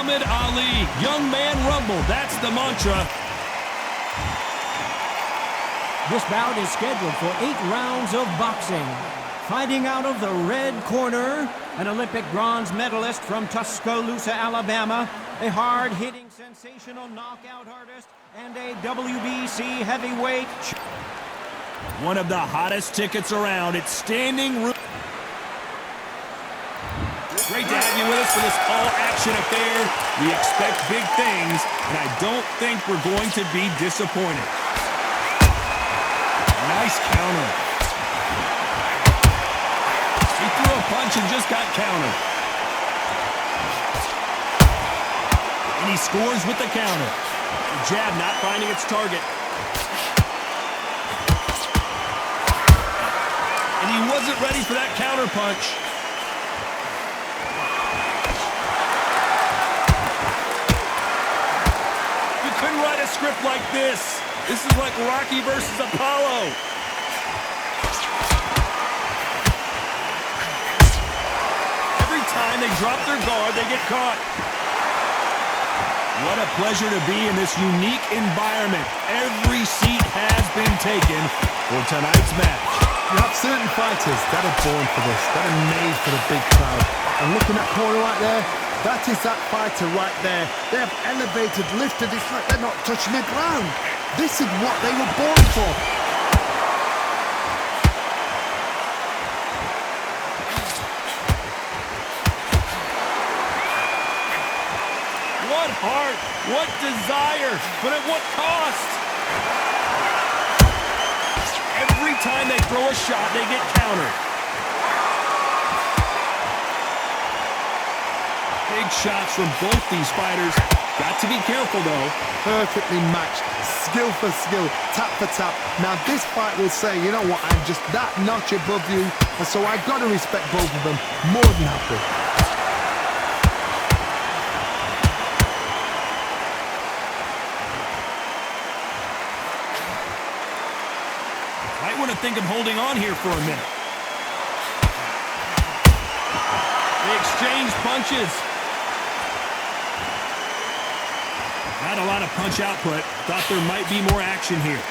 Muhammad Ali. Young man rumble, that's the mantra. This bout is scheduled for 8 rounds of boxing. Fighting out of the red corner, an Olympic bronze medalist from Tuscaloosa, Alabama, a hard-hitting, sensational knockout artist, and a WBC heavyweight. One of the hottest tickets around. It's standing room. Great to have you with us for this all-action affair. We expect big things, and I don't think we're going to be disappointed. Nice counter. He threw a punch and just got countered. And he scores with the counter. The jab not finding its target. And he wasn't ready for that counter punch. You couldn't write a script like this. This is like Rocky versus Apollo. Every time they drop their guard, they get caught. What a pleasure to be in this unique environment. Every seat has been taken for tonight's match. You have certain fighters that are born for this, that are made for the big crowd. And looking at that corner right there, that is that fighter right there. They have elevated, lifted, it's like they're not touching the ground. This is what they were born for. What heart, what desire, but at what cost? Every time they throw a shot, they get countered. Big shots from both these fighters. Got to be careful, though. Perfectly matched, skill for skill, tap for tap. Now this fight will say, you know what, I'm just that notch above you, and so I've got to respect both of them more than happy. Might want to think of holding on here for a minute. They exchange punches. Not a lot of punch output. Thought there might be more action here.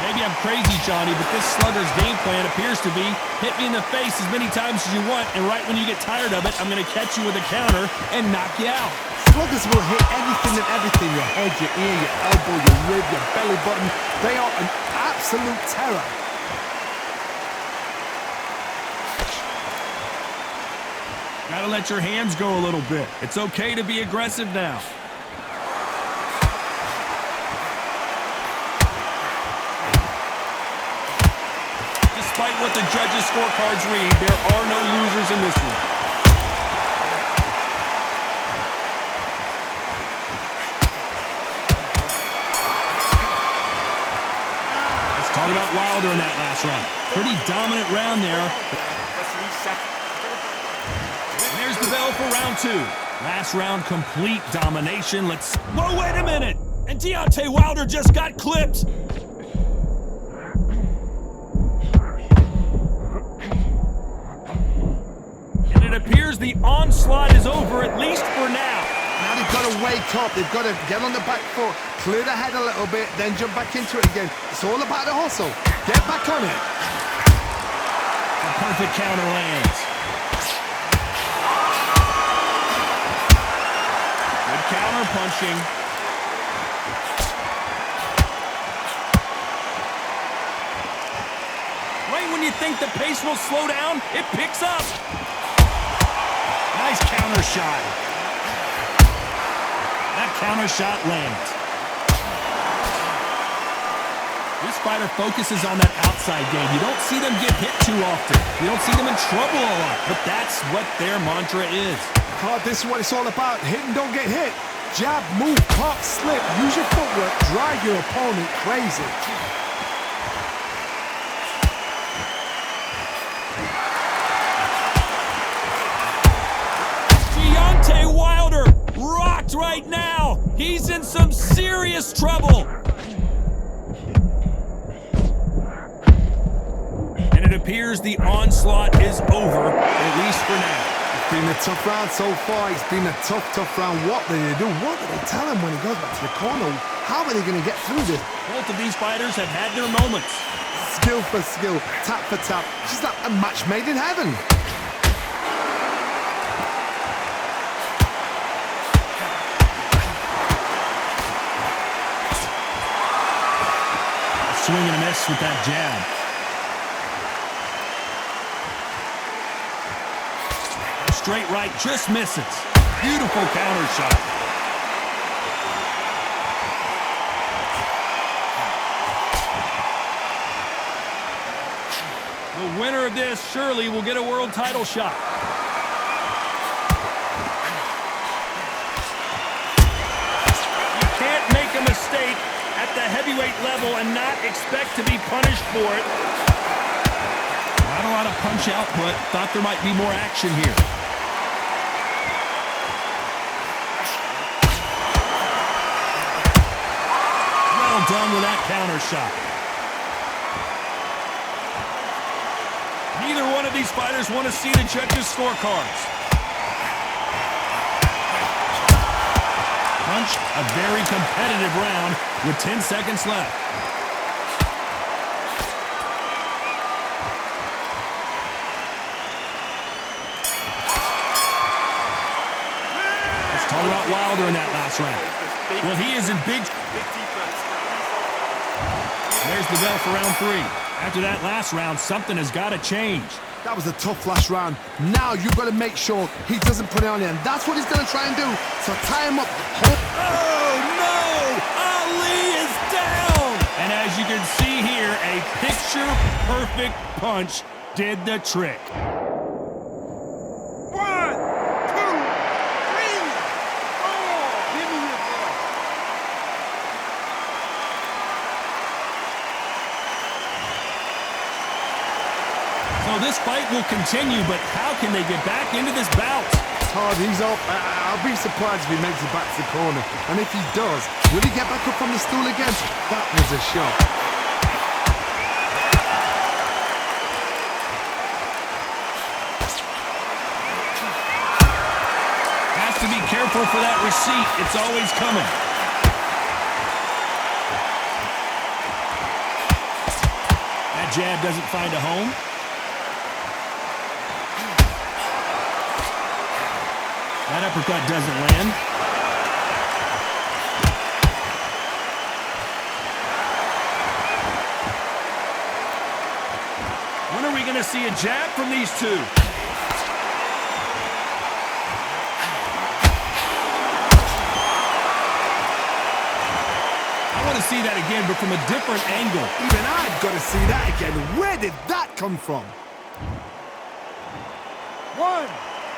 Maybe I'm crazy, Johnny, but this slugger's game plan appears to be hit me in the face as many times as you want, and right when you get tired of it, I'm going to catch you with a counter and knock you out. Sluggers will hit anything and everything. Your head, your ear, your elbow, your rib, your belly button. They are an absolute terror. Gotta let your hands go a little bit. It's okay to be aggressive now. Despite what the judges' scorecards read, there are no losers in this one. Let's talk about Wilder in that last round. Pretty dominant round there. There's the bell for round 2. Last round, complete domination. Let's... Whoa, wait a minute! And Deontay Wilder just got clipped! And it appears the onslaught is over, at least for now. Now they've got to wake up. They've got to get on the back foot, clear the head a little bit, then jump back into it again. It's all about the hustle. Get back on it. A perfect counter lands. Counter punching. Right when you think the pace will slow down, it picks up. Nice counter shot. That counter shot lands. This fighter focuses on that outside game. You don't see them get hit too often. You don't see them in trouble a lot, but that's what their mantra is. Oh, this is what it's all about. Hit and don't get hit. Jab, move, pop, slip. Use your footwork. Drive your opponent crazy. Deontay Wilder rocked right now. He's in some serious trouble. appears the onslaught is over, at least for now. It's been a tough round so far. It's been a tough round. What do they do? What do they tell him when he goes back to the corner? How are they going to get through this? Both of these fighters have had their moments. Skill for skill, tap for tap. Just like a match made in heaven. Swing and a miss with that jab. Straight right, just misses. Beautiful counter shot. The winner of this surely will get a world title shot. You can't make a mistake at the heavyweight level and not expect to be punished for it. Not a lot of punch output. Thought there might be more action here. Well done with that counter shot. Neither one of these fighters want to see the judges' scorecards. Punch, a very competitive round with 10 seconds left. Let's talk about Wilder in that last round. Well, he is in big defense. There's the bell for round 3. After that last round, something has got to change. That was a tough last round. Now you've got to make sure he doesn't put it on him. That's what he's going to try and do. So tie him up. Oh, no! Ali is down! And as you can see here, a picture-perfect punch did the trick. 1, 2, 3, 4. Give me your ball. So this fight will continue, but how can they get back into this bout? It's hard. He's up. I'll be surprised if he makes it back to the corner. And if he does, will he get back up from the stool again? That was a shot. Has to be careful for that receipt. It's always coming. That jab doesn't find a home. That uppercut doesn't land. When are we going to see a jab from these two? I want to see that again, but from a different angle. Even I've got to see that again. Where did that come from? 1,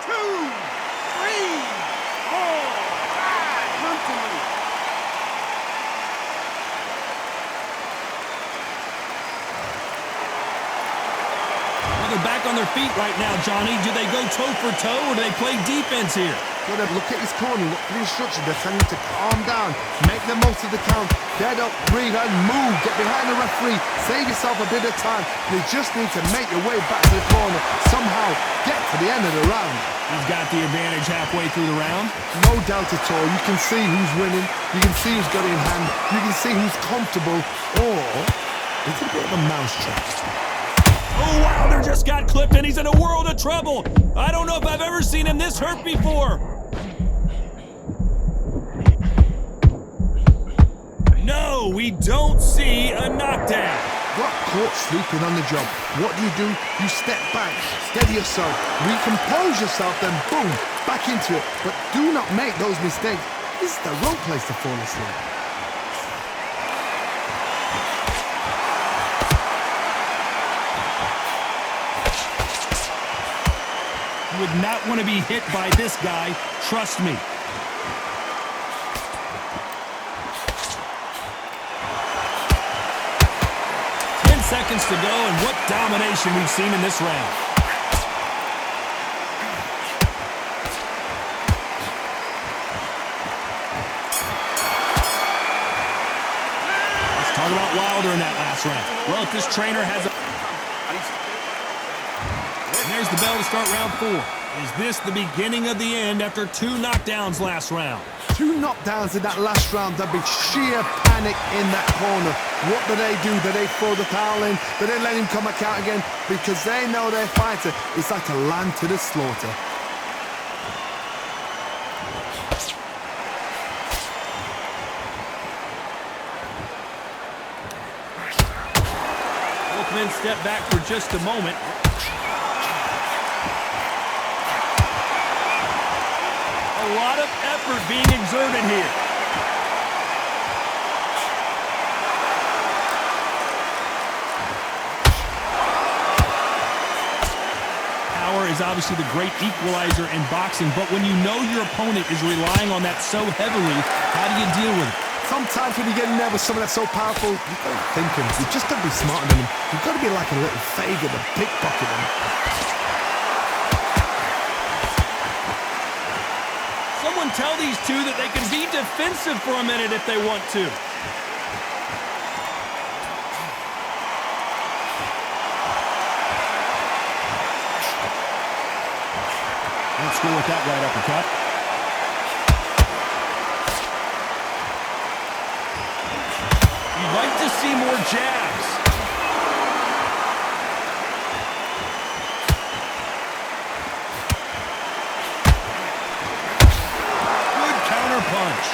2, 3, 4, 5. Come to me. Well, they're back on their feet right now, Johnny. Do they go toe for toe, or do they play defense here? Got to look at his corner, look for the instructions. They're telling him to calm down, make the most of the count, get up, breathe, and move. Get behind the referee, save yourself a bit of time. You just need to make your way back to the corner. Somehow get to the end of the round. He's got the advantage halfway through the round. No doubt at all. You can see who's winning. You can see who's got it in hand. You can see who's comfortable. Or it's a bit of a mousetrap. Oh, Wilder just got clipped, and he's in a world of trouble. I don't know if I've ever seen him this hurt before. No, we don't see a knockdown. Got caught sleeping on the job. What do? You step back, steady yourself, recompose yourself, then boom, back into it. But do not make those mistakes. This is the wrong place to fall asleep. You would not want to be hit by this guy, trust me. Seconds to go, and what domination we've seen in this round. Let's talk about Wilder in that last round. Well, if this trainer has a... there's the bell to start round 4. Is this the beginning of the end after 2 knockdowns last round? 2 knockdowns in that last round. There'll be sheer panic in that corner. What do? Do they throw the towel in? Do they let him come back out again? Because they know their fighter is like a lamb to the slaughter. Both men step back for just a moment. A lot of effort being exerted here. Power is obviously the great equalizer in boxing, but when you know your opponent is relying on that so heavily, how do you deal with it? Sometimes when you get in there with someone that's so powerful, you've got to think him. You've just got to be smarter than him. You've got to be like a little faggot to pickpocket him. Someone tell these two that they can be defensive for a minute if they want to. Let's go with that right uppercut. You'd like to see more jabs. Good counter punch.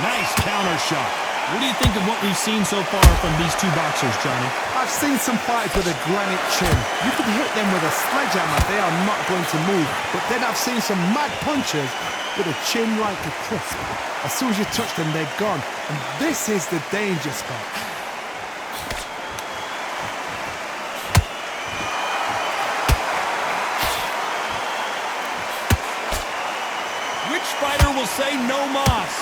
Nice counter shot. What do you think of what we've seen so far from these two boxers, Johnny? I've seen some fighters with a granite chin. You can hit them with a sledgehammer, they are not going to move. But then I've seen some mad punchers with a chin like a crisp. As soon as you touch them, they're gone. And this is the danger spot. Which fighter will say no mas?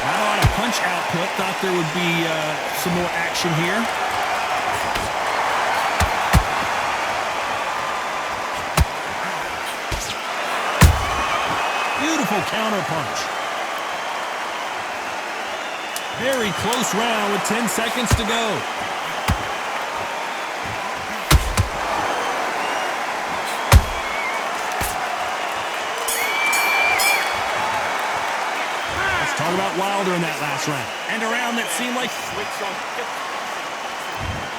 Not a lot of punch output. Thought there would be some more action here. Beautiful counter punch. Very close round with 10 seconds to go. Talk about Wilder in that last round. And a round that seemed like...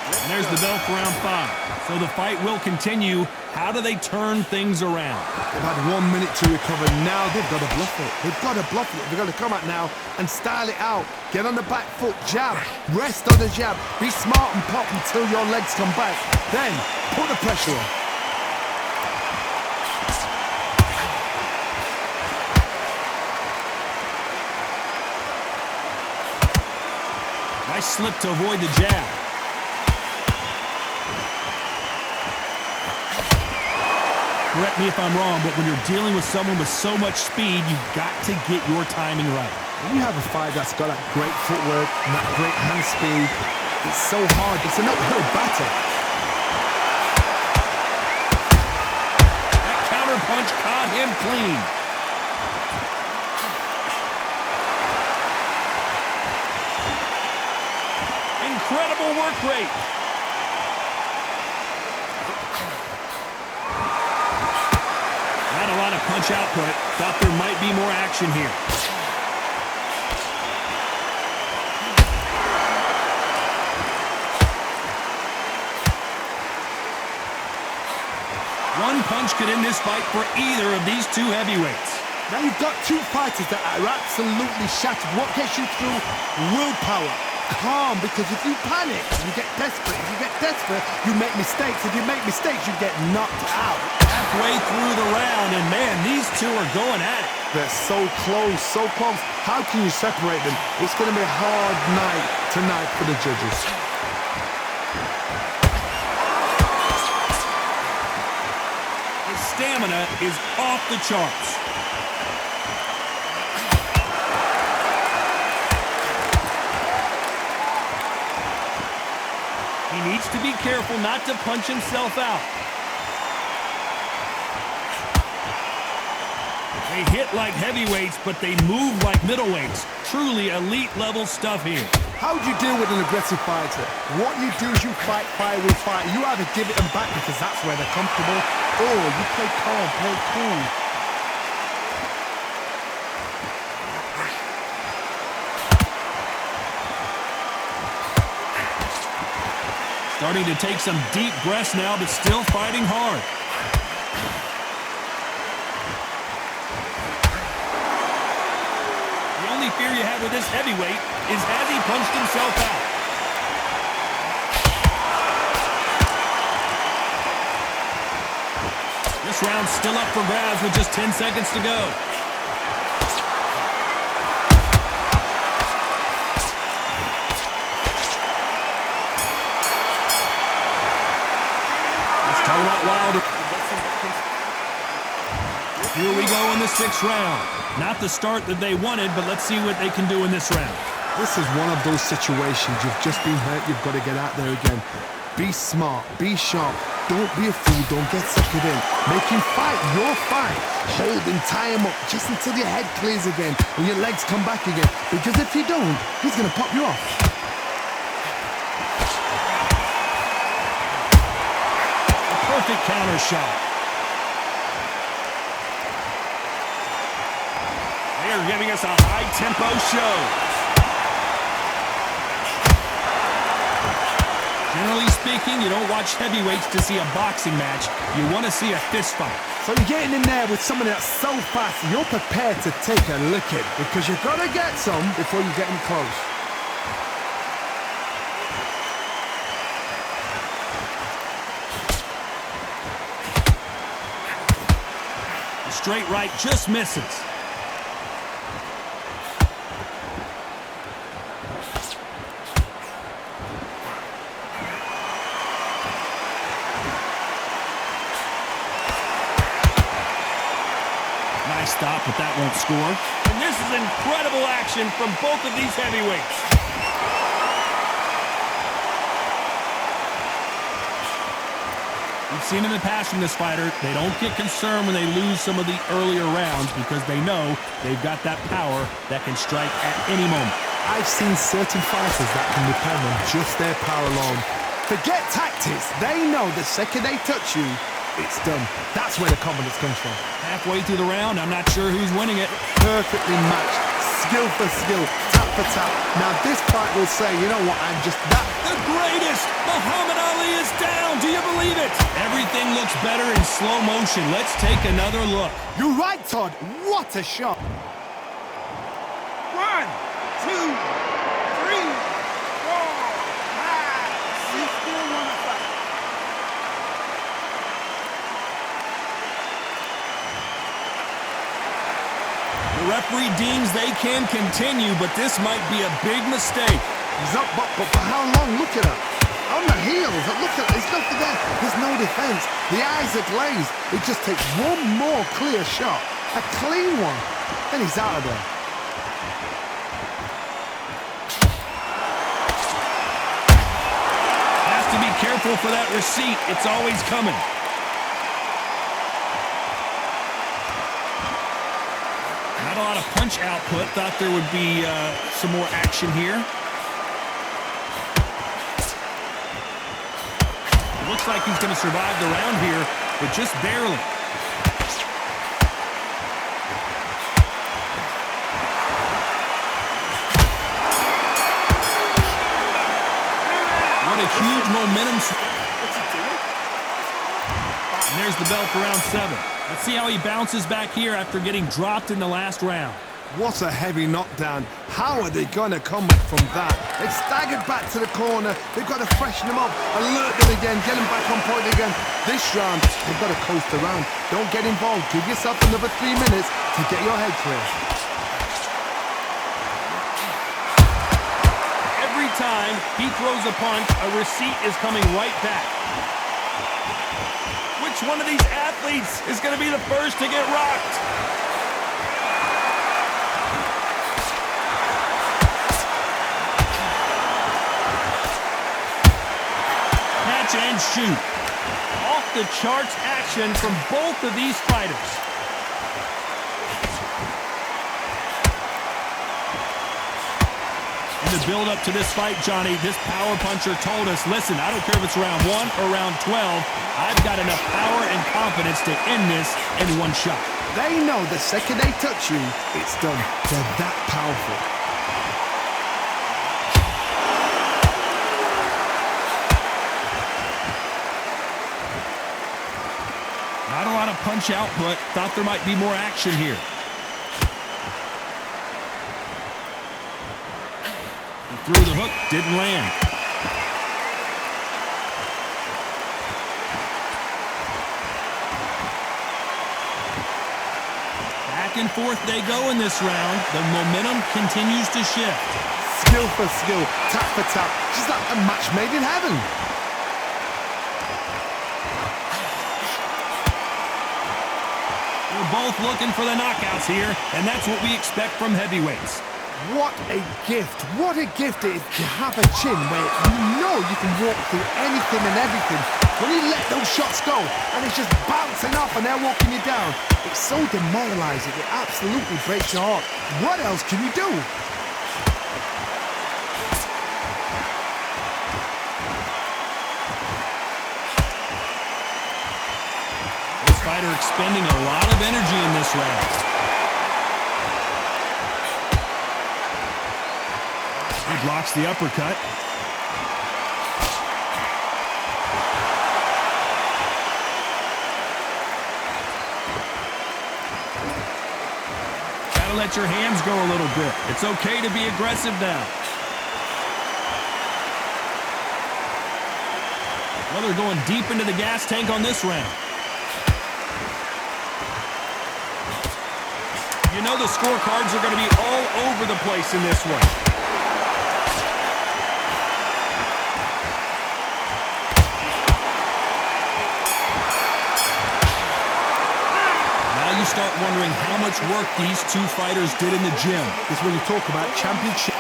And there's the bell for round 5. So the fight will continue. How do they turn things around? They've had 1 minute to recover. Now they've got to bluff it. They've got to bluff it. They've got to come out now and style it out. Get on the back foot, jab. Rest on the jab. Be smart and pop until your legs come back. Then put the pressure on. Nice slip to avoid the jab. Correct me if I'm wrong, but when you're dealing with someone with so much speed, you've got to get your timing right. When you have a fight that's got that great footwork and that great hand speed, it's so hard. It's an uphill battle. That counter punch caught him clean. Incredible work rate. Not a lot of punch output. Thought there might be more action here. One punch could end this fight for either of these two heavyweights. Now you've got two fighters that are absolutely shattered. What gets you through? Willpower. Calm, because if you panic, you get desperate. If you get desperate, you make mistakes. If you make mistakes, you get knocked out. Halfway through the round, and man, these two are going at it. They're so close, so close. How can you separate them? It's going to be a hard night tonight for the judges. His stamina is off the charts. needs to be careful not to punch himself out. They hit like heavyweights, but they move like middleweights. Truly elite-level stuff here. How do you deal with an aggressive fighter? What you do is you fight fire with fire. You either give it them back because that's where they're comfortable, or you play calm, play cool. Starting to take some deep breaths now, but still fighting hard. The only fear you have with this heavyweight is has he punched himself out? This round's still up for grabs with just 10 seconds to go. Wilder. Here we go in the 6th round. Not the start that they wanted, but let's see what they can do in this round. This is one of those situations. You've just been hurt. You've got to get out there again. Be smart. Be sharp. Don't be a fool. Don't get suckered in. Make him fight your fight. Hold him, tie him up just until your head clears again and your legs come back again. Because if you don't, he's going to pop you off. Perfect counter shot. They are giving us a high-tempo show. Generally speaking, you don't watch heavyweights to see a boxing match. You want to see a fist fight. So you're getting in there with someone that's so fast, you're prepared to take a licking because you've got to get some before you get him close. Straight right just misses. Nice stop, but that won't score. And this is incredible action from both of these heavyweights. We've seen in the past from this fighter, they don't get concerned when they lose some of the earlier rounds because they know they've got that power that can strike at any moment. I've seen certain fighters that can depend on just their power alone. Forget tactics. They know the second they touch you, it's done. That's where the confidence comes from. Halfway through the round, I'm not sure who's winning it. Perfectly matched. Skill for skill. Tap for tap. Now this fight will say, you know what, I'm just that. The greatest! Muhammad Ali is down! Do you believe it? Everything looks better in slow motion. Let's take another look. You're right, Todd. What a shot. 1, 2, 3, 4, 5, 6, still wanna fight. The referee deems they can continue, but this might be a big mistake. He's up, but for how long? Look at her. On the heels. Look at there's nothing there. There's no defense. The eyes are glazed. It just takes one more clear shot. A clean one. Then he's out of there. Has to be careful for that receipt. It's always coming. Not a lot of punch output. Thought there would be some more action here. Looks like he's going to survive the round here, but just barely. What a huge momentum. And there's the bell for round 7. Let's see how he bounces back here after getting dropped in the last round. What a heavy knockdown. How are they going to come back from that? They've staggered back to the corner. They've got to freshen them up, alert them again, get them back on point again. This round, they've got to coast around. Don't get involved. Give yourself another 3 minutes to get your head clear. Every time he throws a punch, a receipt is coming right back. Which one of these athletes is going to be the first to get rocked? and shoot. Off the charts action from both of these fighters. In the build-up to this fight, Johnny, this power puncher told us, listen, I don't care if it's round 1 or round 12, I've got enough power and confidence to end this in one shot. They know the second they touch you, it's done. They're that powerful. Not a lot of punch output. Thought there might be more action here. He threw the hook, didn't land. Back and forth they go in this round. The momentum continues to shift. Skill for skill, tap for tap, just like a match made in heaven. We're both looking for the knockouts here, and that's what we expect from heavyweights. What a gift. What a gift it is to have a chin where you know you can walk through anything and everything. When you let those shots go and it's just bouncing off and they're walking you down, it's so demoralizing. It absolutely breaks your heart. What else can you do? This fighter expending a lot of energy in this round. He blocks the uppercut. Gotta let your hands go a little bit. It's okay to be aggressive now. Well, they're going deep into the gas tank on this round. You know the scorecards are going to be all over the place in this one. Now you start wondering how much work these two fighters did in the gym. This is when you talk about championship.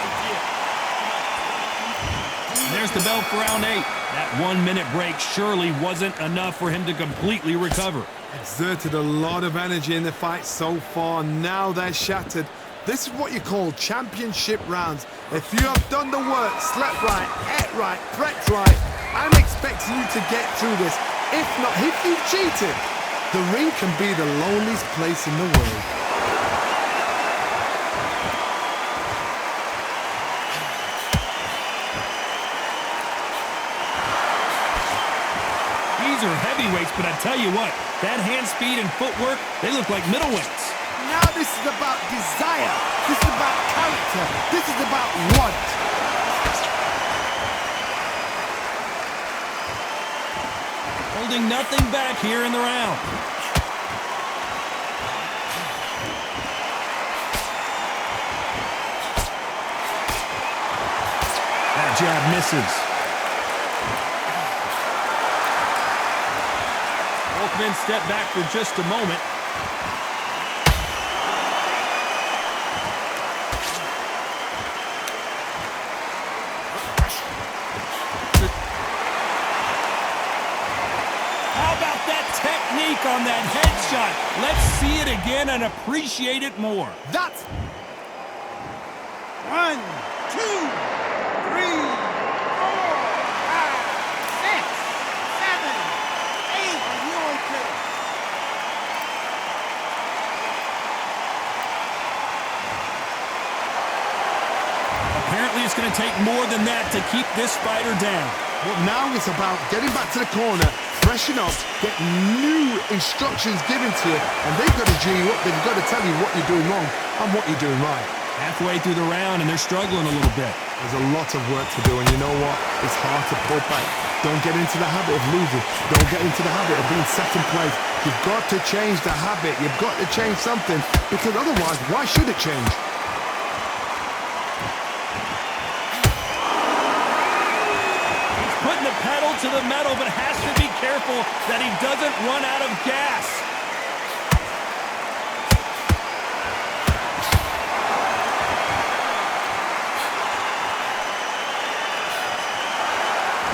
And there's the bell for round 8. That 1-minute break surely wasn't enough for him to completely recover. Exerted a lot of energy in the fight so far. Now they're shattered. This is what you call championship rounds. If you have done the work, slept right, ate right, prepped right, I'm expecting you to get through this. If not, if you cheated, the ring can be the loneliest place in the world. These are heavyweights, but I tell you what, that hand speed and footwork, they look like middleweights. Now this is about desire. This is about character. This is about want. Holding nothing back here in the round. That jab misses. Both men step back for just a moment. Technique on that headshot. Let's see it again and appreciate it more. That's 1, 2, 3, 4, 5, 6, 7, 8. Apparently it's going to take more than that to keep this fighter down. But now it's about getting back to the corner, freshen up, get new instructions given to you, and they've got to G you up. They've got to tell you what you're doing wrong and what you're doing right. Halfway through the round, and they're struggling a little bit. There's a lot of work to do, and you know what? It's hard to pull back. Don't get into the habit of losing. Don't get into the habit of being second place. You've got to change the habit. You've got to change something, because otherwise, why should it change? Putting the pedal to the metal, but has to be careful that he doesn't run out of gas.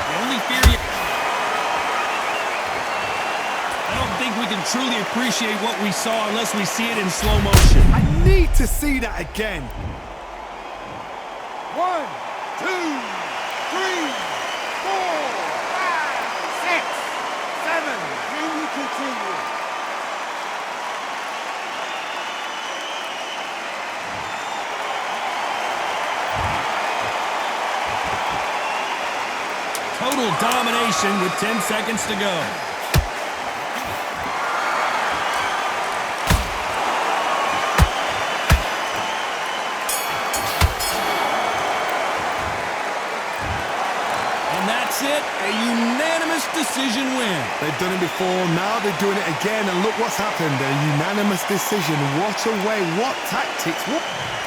The only fear think we can truly appreciate what we saw unless we see it in slow motion. I need to see that again. 1, 2, 3, 4, 5, 6, 7. Can we continue? Total domination with 10 seconds to go. And that's it, a unanimous decision win. They've done it before, now they're doing it again, and look what's happened. A unanimous decision. What a way, what tactics, what...